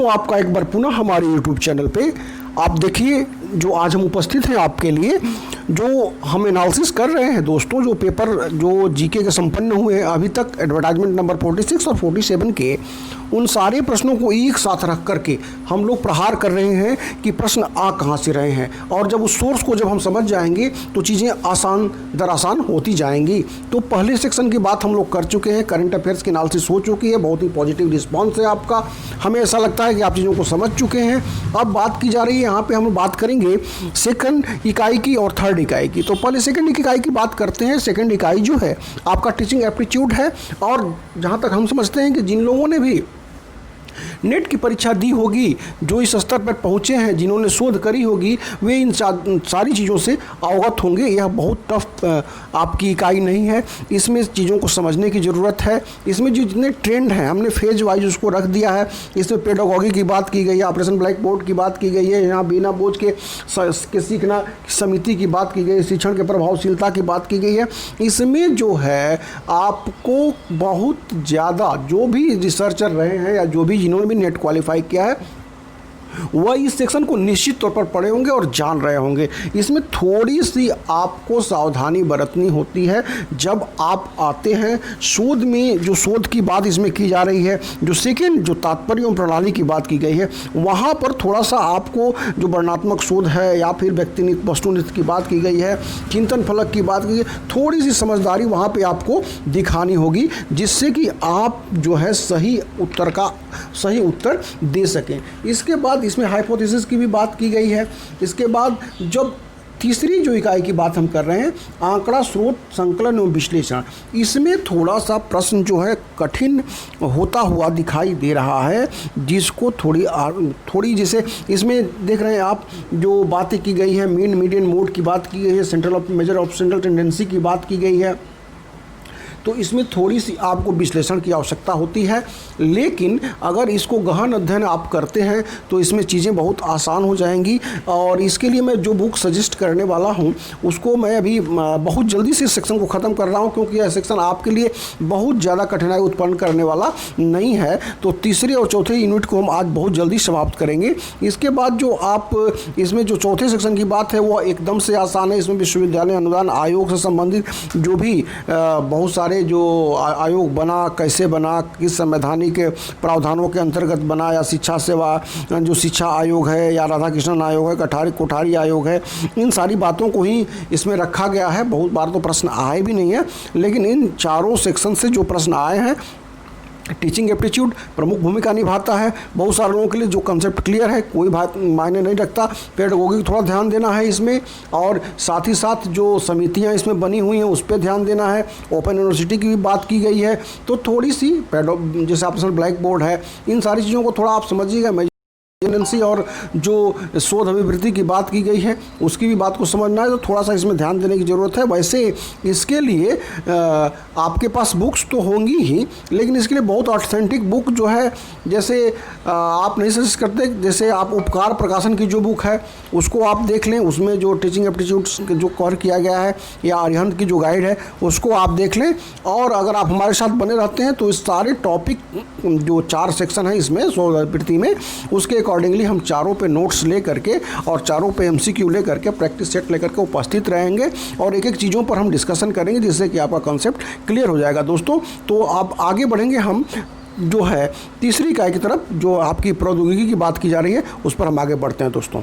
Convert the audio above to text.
तो आपका एक बार पुनः हमारे YouTube चैनल पे आप देखिए, जो आज हम उपस्थित हैं आपके लिए, जो हम एनालिसिस कर रहे हैं दोस्तों, जो पेपर जो जीके के संपन्न हुए अभी तक एडवर्टाइजमेंट नंबर 46 और 47 के, उन सारे प्रश्नों को एक साथ रख करके हम लोग प्रहार कर रहे हैं कि प्रश्न आ कहाँ से रहे हैं। और जब उस सोर्स को जब हम समझ जाएंगे तो चीज़ें आसान दर आसान होती जाएंगी। तो पहले सेक्शन की बात हम लोग कर चुके हैं, करंट अफेयर्स की एनालिसिस हो चुकी है, बहुत ही पॉजिटिव रिस्पॉन्स है आपका। हमें ऐसा लगता है कि आप चीज़ों को समझ चुके हैं। अब बात की जा रही है, यहाँ पे हम बात करेंगे सेकंड इकाई की और थर्ड इकाई की। तो पहले सेकंड इकाई की बात करते हैं। सेकंड इकाई जो है आपका टीचिंग एप्टीट्यूड है, और जहाँ तक हम समझते हैं कि जिन लोगों ने भी नेट की परीक्षा दी होगी, जो इस स्तर पर पहुँचे हैं, जिन्होंने शोध करी होगी, वे इन सारी चीज़ों से अवगत होंगे। यह बहुत टफ आपकी इकाई नहीं है, इसमें चीज़ों को समझने की ज़रूरत है। इसमें जो जितने ट्रेंड हैं हमने फेज वाइज उसको रख दिया है। इसमें पेडागॉजी की बात की गई है, ऑपरेशन ब्लैक बोर्ड की बात की गई है, यहाँ बिना बोझ के सीखना समिति की बात की गई है, शिक्षण के प्रभावशीलता की बात की गई है। इसमें जो है आपको बहुत ज़्यादा जो भी रिसर्चर रहे हैं या जो भी जिन्होंने भी नेट क्वालिफाई किया है वह इस सेक्शन को निश्चित तौर पर पढ़े होंगे और जान रहे होंगे। इसमें थोड़ी सी आपको सावधानी बरतनी होती है जब आप आते हैं शोध में। जो शोध की बात इसमें की जा रही है, जो सेकेंड जो तात्पर्य एवं प्रणाली की बात की गई है, वहाँ पर थोड़ा सा आपको जो वर्णनात्मक शोध है या फिर व्यक्तिनिष्ठ वस्तुनिष्ठ की बात की गई है, चिंतन फलक की बात की गई, थोड़ी सी समझदारी वहाँ पर आपको दिखानी होगी, जिससे कि आप जो है सही उत्तर दे सकें। इसके बाद इसमें हाइपोथेसिस की भी बात की गई है। इसके बाद जब तीसरी जो इकाई की बात हम कर रहे हैं, आंकड़ा स्रोत संकलन एवं विश्लेषण, इसमें थोड़ा सा प्रश्न जो है कठिन होता हुआ दिखाई दे रहा है, जिसको थोड़ी जैसे इसमें देख रहे हैं आप, जो बातें की गई है, मीन मीडियन मोड की बात की गई है, central of measure of central tendency की बात की गई है। तो इसमें थोड़ी सी आपको विश्लेषण की आवश्यकता होती है, लेकिन अगर इसको गहन अध्ययन आप करते हैं तो इसमें चीज़ें बहुत आसान हो जाएंगी। और इसके लिए मैं जो बुक सजेस्ट करने वाला हूं उसको मैं अभी बहुत जल्दी से इस सेक्शन को ख़त्म कर रहा हूं, क्योंकि यह सेक्शन आपके लिए बहुत ज़्यादा कठिनाई उत्पन्न करने वाला नहीं है। तो तीसरे और चौथे यूनिट को हम आज बहुत जल्दी समाप्त करेंगे। इसके बाद जो आप इसमें जो चौथे सेक्शन की बात है वह एकदम से आसान है। इसमें विश्वविद्यालय अनुदान आयोग से संबंधित जो भी बहुत सारे जो आयोग बना, कैसे बना, किस संवैधानिक प्रावधानों के अंतर्गत बना, या शिक्षा सेवा जो शिक्षा आयोग है, या राधा कृष्णन आयोग है, कोठारी आयोग है, इन सारी बातों को ही इसमें रखा गया है। बहुत बार तो प्रश्न आए भी नहीं है, लेकिन इन चारों सेक्शन से जो प्रश्न आए हैं, टीचिंग एप्टीट्यूड प्रमुख भूमिका निभाता है। बहुत सारे लोगों के लिए जो कंसेप्ट क्लियर है कोई बात मायने नहीं रखता, पेडागॉजी थोड़ा ध्यान देना है इसमें, और साथ ही साथ जो समितियां इसमें बनी हुई हैं उस पर ध्यान देना है। ओपन यूनिवर्सिटी की भी बात की गई है, तो थोड़ी सी जैसे ऑपरेशन ब्लैक बोर्ड है, इन सारी चीज़ों को थोड़ा आप समझिएगा। एजेंसी और जो शोध अभिवृद्धि की बात की गई है उसकी भी बात को समझना है, तो थोड़ा सा इसमें ध्यान देने की ज़रूरत है। वैसे इसके लिए आपके पास बुक्स तो होंगी ही, लेकिन इसके लिए बहुत ऑथेंटिक बुक जो है, जैसे आप नहीं सजेस्ट करते, जैसे आप उपकार प्रकाशन की जो बुक है उसको आप देख लें, उसमें जो टीचिंग एप्टीट्यूड जो कवर किया गया है, या अरिहंत की जो गाइड है उसको आप देख लें। और अगर आप हमारे साथ बने रहते हैं तो इस सारे टॉपिक जो 4 सेक्शन है इसमें शोध अभिवृत्ति में, उसके अकॉर्डिंगली हम चारों पे नोट्स ले करके और चारों पे एमसीक्यू ले करके प्रैक्टिस सेट लेकर के उपस्थित रहेंगे, और एक एक चीज़ों पर हम डिस्कशन करेंगे, जिससे कि आपका कॉन्सेप्ट क्लियर हो जाएगा दोस्तों। तो आप आगे बढ़ेंगे, हम जो है तीसरी इकाई की तरफ, जो आपकी प्रौद्योगिकी की बात की जा रही है उस पर हम आगे बढ़ते हैं दोस्तों।